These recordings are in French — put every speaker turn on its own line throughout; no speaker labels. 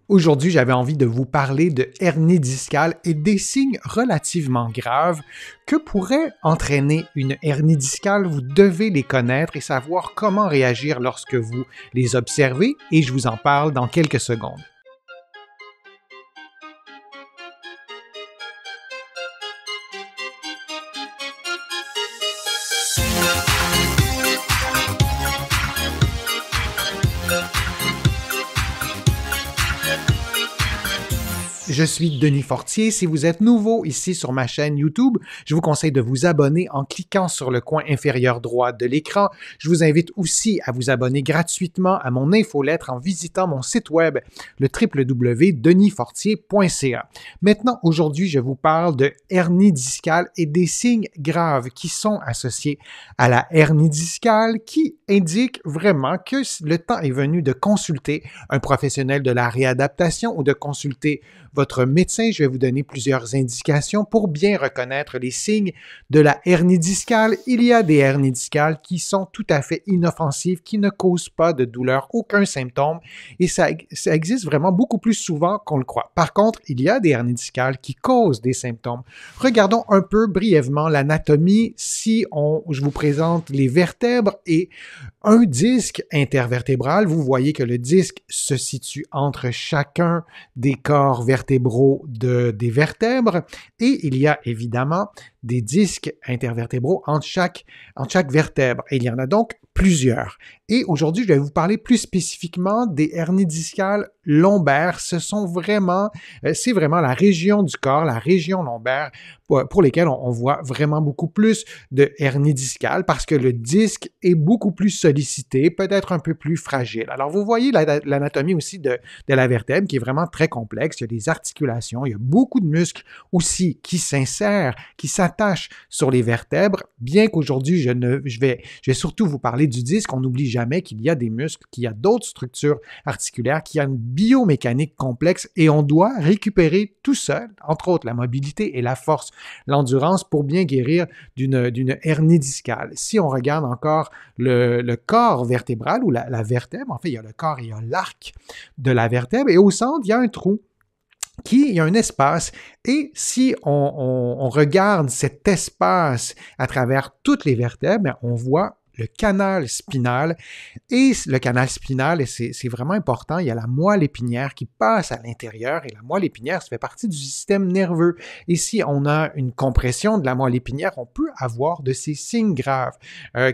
Aujourd'hui, j'avais envie de vous parler de hernie discale et des signes relativement graves que pourrait entraîner une hernie discale. Vous devez les connaître et savoir comment réagir lorsque vous les observez et je vous en parle dans quelques secondes. Je suis Denis Fortier. Si vous êtes nouveau ici sur ma chaîne YouTube, je vous conseille de vous abonner en cliquant sur le coin inférieur droit de l'écran. Je vous invite aussi à vous abonner gratuitement à mon infolettre en visitant mon site web, le www.denisfortier.ca. Maintenant, aujourd'hui, je vous parle de hernie discale et des signes graves qui sont associés à la hernie discale qui indiquent vraiment que le temps est venu de consulter un professionnel de la réadaptation ou de consulter votre médecin. Je vais vous donner plusieurs indications pour bien reconnaître les signes de la hernie discale. Il y a des hernies discales qui sont tout à fait inoffensives, qui ne causent pas de douleur, aucun symptôme, et ça existe vraiment beaucoup plus souvent qu'on le croit. Par contre, il y a des hernies discales qui causent des symptômes. Regardons un peu brièvement l'anatomie. Je vous présente les vertèbres et un disque intervertébral. Vous voyez que le disque se situe entre chacun des corps vertébraux des vertèbres et il y a évidemment des disques intervertébraux entre chaque vertèbre. Et il y en a donc plusieurs. Et aujourd'hui, je vais vous parler plus spécifiquement des hernies discales lombaires. C'est vraiment la région du corps, la région lombaire, pour lesquelles on voit vraiment beaucoup plus de hernies discales parce que le disque est beaucoup plus sollicité, peut-être un peu plus fragile. Alors, vous voyez l'anatomie aussi de la vertèbre qui est vraiment très complexe. Il y a des articulations, il y a beaucoup de muscles aussi qui s'insèrent, qui s'attachent sur les vertèbres, bien qu'aujourd'hui, je vais surtout vous parler du disque. On n'oublie jamais qu'il y a des muscles, qu'il y a d'autres structures articulaires, qu'il y a une biomécanique complexe et on doit récupérer tout seul, entre autres la mobilité et la force, l'endurance pour bien guérir d'une hernie discale. Si on regarde encore le corps vertébral ou la vertèbre, en fait, il y a le corps et il y a l'arc de la vertèbre et au centre, il y a un trou. Il y a un espace et si on regarde cet espace à travers toutes les vertèbres, on voit le canal spinal. Et le canal spinal, c'est vraiment important, il y a la moelle épinière qui passe à l'intérieur et la moelle épinière, ça fait partie du système nerveux. Et si on a une compression de la moelle épinière, on peut avoir de ces signes graves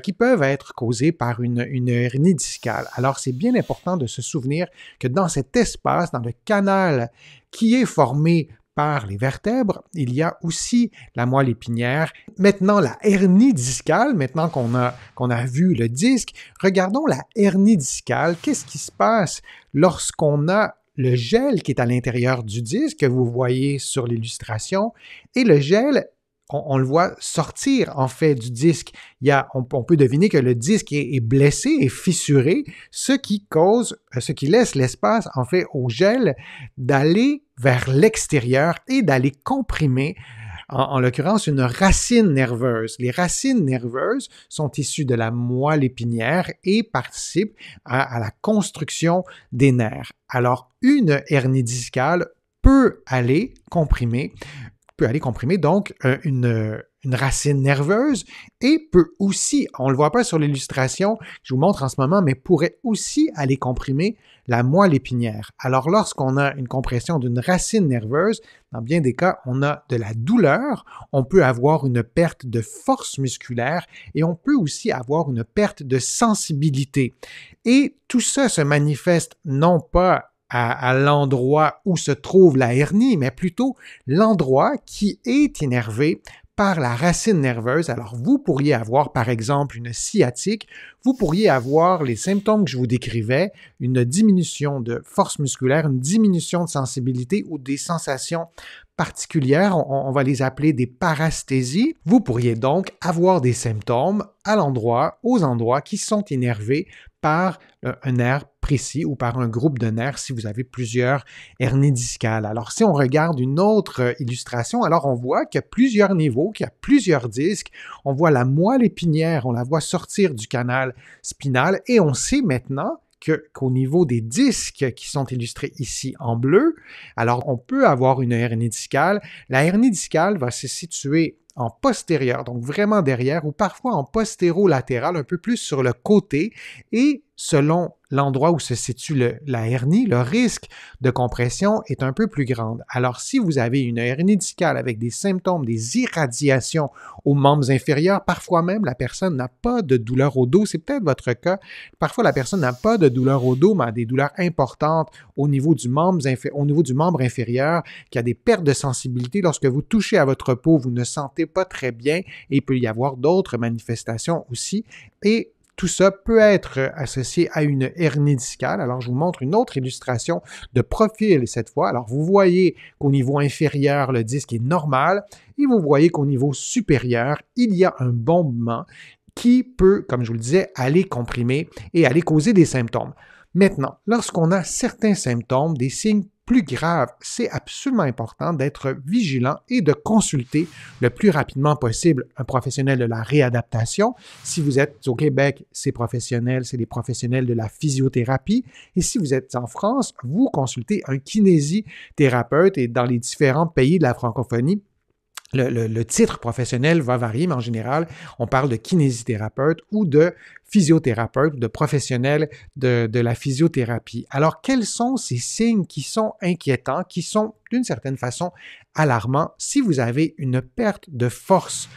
qui peuvent être causés par une hernie discale. Alors, c'est bien important de se souvenir que dans cet espace, dans le canal qui est formé par les vertèbres, il y a aussi la moelle épinière. Maintenant, la hernie discale, maintenant qu'on a vu le disque, regardons la hernie discale. Qu'est-ce qui se passe lorsqu'on a le gel qui est à l'intérieur du disque, que vous voyez sur l'illustration, et le gel, on le voit sortir en fait du disque. On peut deviner que le disque est blessé et fissuré, ce qui laisse l'espace en fait au gel d'aller vers l'extérieur et d'aller comprimer, en l'occurrence, une racine nerveuse. Les racines nerveuses sont issues de la moelle épinière et participent à la construction des nerfs. Alors, une hernie discale peut aller comprimer donc une racine nerveuse et peut aussi, on ne le voit pas sur l'illustration que je vous montre en ce moment, mais pourrait aussi aller comprimer la moelle épinière. Alors lorsqu'on a une compression d'une racine nerveuse, dans bien des cas, on a de la douleur, on peut avoir une perte de force musculaire et on peut aussi avoir une perte de sensibilité. Et tout ça se manifeste non pas à l'endroit où se trouve la hernie, mais plutôt l'endroit qui est innervé par la racine nerveuse. Alors, vous pourriez avoir, par exemple, une sciatique, vous pourriez avoir les symptômes que je vous décrivais, une diminution de force musculaire, une diminution de sensibilité ou des sensations particulières, on va les appeler des parasthésies. Vous pourriez donc avoir des symptômes aux endroits qui sont innervés par un nerf précis ou par un groupe de nerfs si vous avez plusieurs hernies discales. Alors, si on regarde une autre illustration, alors on voit qu'il y a plusieurs niveaux, qu'il y a plusieurs disques. On voit la moelle épinière, on la voit sortir du canal spinal et on sait maintenant qu'au niveau des disques qui sont illustrés ici en bleu, alors on peut avoir une hernie discale. La hernie discale va se situer en postérieur, donc vraiment derrière, ou parfois en postéro-latéral, un peu plus sur le côté, et selon l'endroit où se situe la hernie, le risque de compression est un peu plus grand. Alors, si vous avez une hernie discale avec des symptômes, des irradiations aux membres inférieurs, parfois même la personne n'a pas de douleur au dos, c'est peut-être votre cas, parfois la personne n'a pas de douleur au dos, mais a des douleurs importantes au niveau du membre inférieur, qui a des pertes de sensibilité. Lorsque vous touchez à votre peau, vous ne sentez pas très bien et il peut y avoir d'autres manifestations aussi. Et tout ça peut être associé à une hernie discale. Alors, je vous montre une autre illustration de profil cette fois. Alors, vous voyez qu'au niveau inférieur, le disque est normal et vous voyez qu'au niveau supérieur, il y a un bombement qui peut, comme je vous le disais, aller comprimer et aller causer des symptômes. Maintenant, lorsqu'on a certains symptômes, des signes plus graves, c'est absolument important d'être vigilant et de consulter le plus rapidement possible un professionnel de la réadaptation. Si vous êtes au Québec, c'est des professionnels de la physiothérapie. Et si vous êtes en France, vous consultez un kinésithérapeute. Et dans les différents pays de la francophonie, le titre professionnel va varier, mais en général, on parle de kinésithérapeute ou de physiothérapeute, de professionnel de la physiothérapie. Alors, quels sont ces signes qui sont inquiétants, qui sont d'une certaine façon alarmants si vous avez une perte de force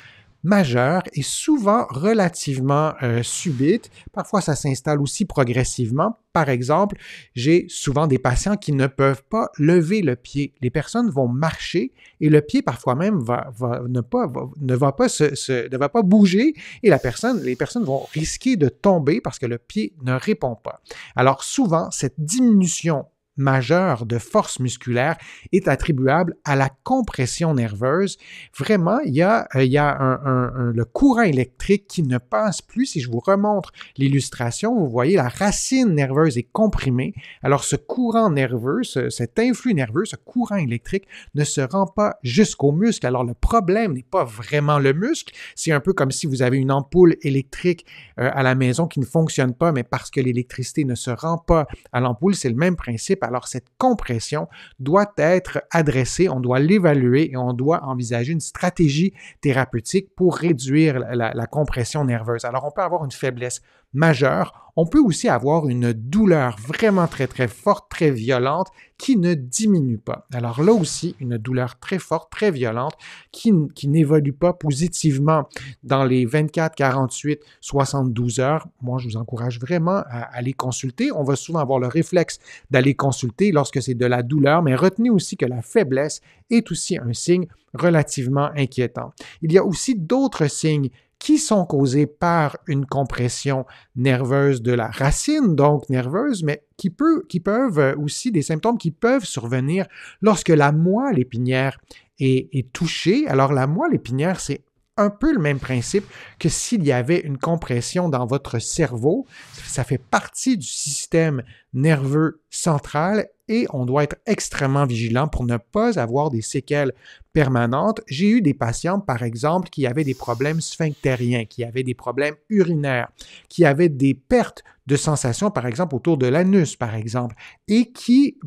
majeure et souvent relativement subite? Parfois, ça s'installe aussi progressivement. Par exemple, j'ai souvent des patients qui ne peuvent pas lever le pied. Les personnes vont marcher et le pied parfois même ne va pas bouger et les personnes vont risquer de tomber parce que le pied ne répond pas. Alors souvent, cette diminution majeure de force musculaire est attribuable à la compression nerveuse. Vraiment, il y a le courant électrique qui ne passe plus. Si je vous remontre l'illustration, vous voyez la racine nerveuse est comprimée. Alors, ce courant nerveux, cet influx nerveux, ce courant électrique ne se rend pas jusqu'au muscle. Alors, le problème n'est pas vraiment le muscle. C'est un peu comme si vous avez une ampoule électrique à la maison qui ne fonctionne pas, mais parce que l'électricité ne se rend pas à l'ampoule, c'est le même principe. Alors, cette compression doit être adressée, on doit l'évaluer et on doit envisager une stratégie thérapeutique pour réduire la compression nerveuse. Alors, on peut avoir une faiblesse majeure. On peut aussi avoir une douleur vraiment très, très forte, très violente, qui ne diminue pas. Alors là aussi, une douleur très forte, très violente, qui n'évolue pas positivement dans les 24, 48, 72 heures. Moi, je vous encourage vraiment à aller consulter. On va souvent avoir le réflexe d'aller consulter lorsque c'est de la douleur, mais retenez aussi que la faiblesse est aussi un signe relativement inquiétant. Il y a aussi d'autres signes qui sont causés par une compression nerveuse de la racine, donc nerveuse, mais qui peuvent aussi, des symptômes qui peuvent survenir lorsque la moelle épinière est touchée. Alors, la moelle épinière, c'est un peu le même principe que s'il y avait une compression dans votre cerveau. Ça fait partie du système nerveux central et on doit être extrêmement vigilant pour ne pas avoir des séquelles permanentes. J'ai eu des patients, par exemple, qui avaient des problèmes sphinctériens, qui avaient des problèmes urinaires, qui avaient des pertes de sensations, par exemple, autour de l'anus, par exemple, et qui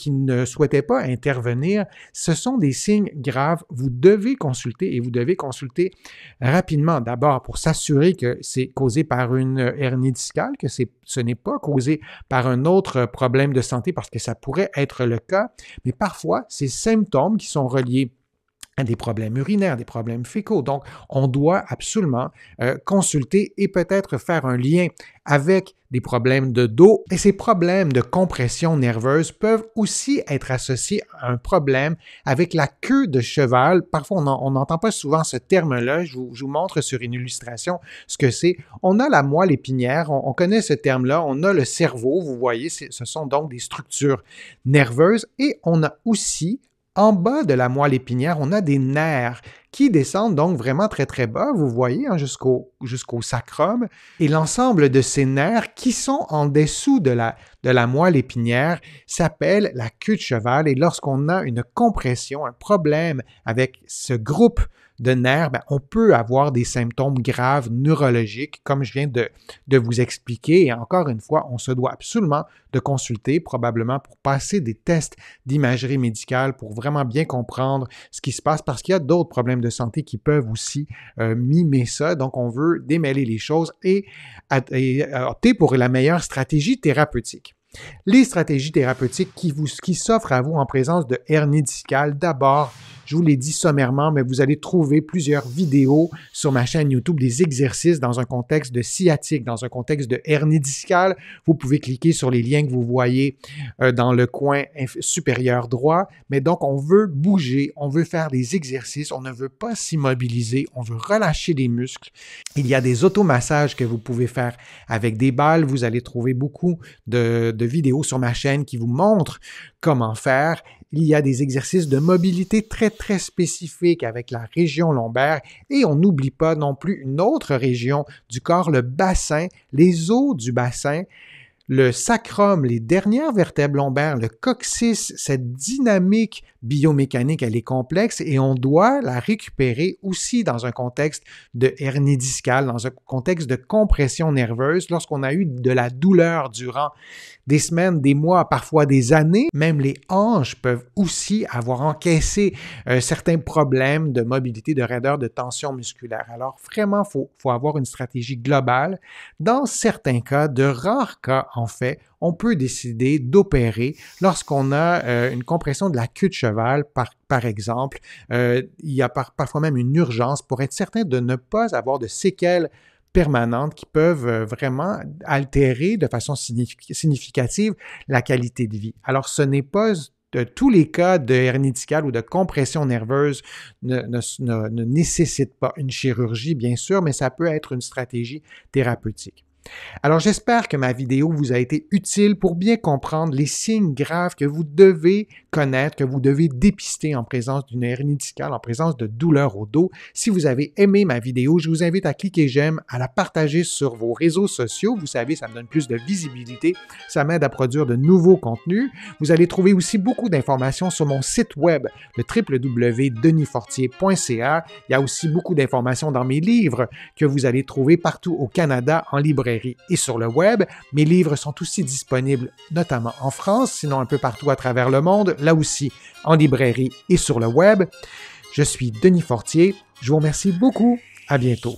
ne souhaitaient pas intervenir. Ce sont des signes graves. Vous devez consulter et vous devez consulter rapidement. D'abord, pour s'assurer que c'est causé par une hernie discale, que ce n'est pas causé par un autre problème de santé, parce que ça pourrait être le cas. Mais parfois, ces symptômes qui sont reliés à des problèmes urinaires, des problèmes fécaux. Donc, on doit absolument consulter et peut-être faire un lien avec des problèmes de dos. Et ces problèmes de compression nerveuse peuvent aussi être associés à un problème avec la queue de cheval. Parfois, on n'entend pas souvent ce terme-là. Je vous montre sur une illustration ce que c'est. On a la moelle épinière, on connaît ce terme-là. On a le cerveau, vous voyez, ce sont donc des structures nerveuses. Et on a aussi en bas de la moelle épinière, on a des nerfs qui descendent donc vraiment très très bas, vous voyez, hein, jusqu'au sacrum, et l'ensemble de ces nerfs qui sont en dessous de la moelle épinière s'appelle la queue de cheval, et lorsqu'on a une compression, un problème avec ce groupe de nerfs, ben, on peut avoir des symptômes graves neurologiques, comme je viens de vous expliquer. Et encore une fois, on se doit absolument de consulter, probablement pour passer des tests d'imagerie médicale pour vraiment bien comprendre ce qui se passe, parce qu'il y a d'autres problèmes de santé qui peuvent aussi mimer ça. Donc, on veut démêler les choses et opter pour la meilleure stratégie thérapeutique. Les stratégies thérapeutiques qui s'offrent à vous en présence de hernie discale, d'abord, je vous l'ai dit sommairement, mais vous allez trouver plusieurs vidéos sur ma chaîne YouTube, des exercices dans un contexte de sciatique, dans un contexte de hernie discale. Vous pouvez cliquer sur les liens que vous voyez dans le coin supérieur droit. Mais donc, on veut bouger, on veut faire des exercices, on ne veut pas s'immobiliser, on veut relâcher les muscles. Il y a des automassages que vous pouvez faire avec des balles. Vous allez trouver beaucoup de vidéos sur ma chaîne qui vous montrent comment faire. Il y a des exercices de mobilité très, très spécifiques avec la région lombaire et on n'oublie pas non plus une autre région du corps, le bassin, les os du bassin, le sacrum, les dernières vertèbres lombaires, le coccyx, cette dynamique biomécanique, elle est complexe et on doit la récupérer aussi dans un contexte de hernie discale, dans un contexte de compression nerveuse, lorsqu'on a eu de la douleur durant des semaines, des mois, parfois des années. Même les hanches peuvent aussi avoir encaissé certains problèmes de mobilité, de raideur, de tension musculaire. Alors vraiment, faut avoir une stratégie globale. Dans certains cas, de rares cas en fait, on peut décider d'opérer lorsqu'on a une compression de la queue de cheval, par exemple. Il y a parfois même une urgence pour être certain de ne pas avoir de séquelles permanentes qui peuvent vraiment altérer de façon significative la qualité de vie. Alors, ce n'est pas tous les cas de hernie discale ou de compression nerveuse ne nécessitent pas une chirurgie, bien sûr, mais ça peut être une stratégie thérapeutique. Alors, j'espère que ma vidéo vous a été utile pour bien comprendre les signes graves que vous devez connaître, que vous devez dépister en présence d'une hernie discale, en présence de douleurs au dos. Si vous avez aimé ma vidéo, je vous invite à cliquer j'aime, à la partager sur vos réseaux sociaux. Vous savez, ça me donne plus de visibilité, ça m'aide à produire de nouveaux contenus. Vous allez trouver aussi beaucoup d'informations sur mon site web, le www.denisfortier.ca. Il y a aussi beaucoup d'informations dans mes livres que vous allez trouver partout au Canada en librairie et sur le web. Mes livres sont aussi disponibles notamment en France, sinon un peu partout à travers le monde, là aussi en librairie et sur le web. Je suis Denis Fortier. Je vous remercie beaucoup. À bientôt.